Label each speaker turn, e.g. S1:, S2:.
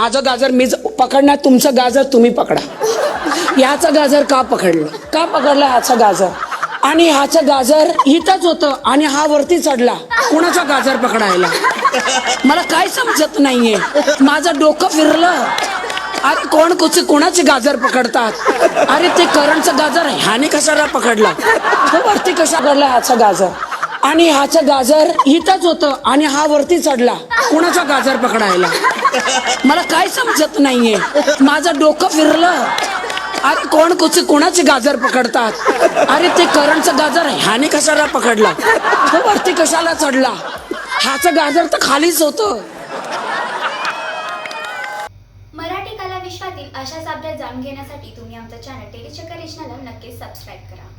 S1: माझं गाजर मी पकडणार, तुमचं गाजर तुम्ही पकडा. ह्याचं गाजर का पकडलं ह्याचं गाजर, आणि ह्याचं गाजर इथंच होतं आणि हा वरती चढला कुणाचा गाजर पकडायला. मला काय समजत नाहीये, माझं डोकं फिरलं. अरे कोणाचे गाजर पकडतात. अरे ते करणचं गाजर ह्याने कशाला पकडला, तो वरती कशा पकडला ह्याचं गाजर, आणि ह्याचं गाजर इथंच होतं आणि हा वरती चढला कुणाचा गाजर पकडायला. मला काय समजत नाहीये, माझं डोकं फिरलं. अरे कोणाचे गाजर पकडतात. अरे ते करणचं गाजर ह्याने कशाला पकडला, तो वरती कशाला चढला, ह्याचं गाजर तर खालीच होतं.
S2: मराठी कला विश्वातील अशाच अपडेट जाणून घेण्यासाठी तुम्ही आमचं चॅनल टेलीचक्कर रिजनला नक्कीच सबस्क्राईब करा.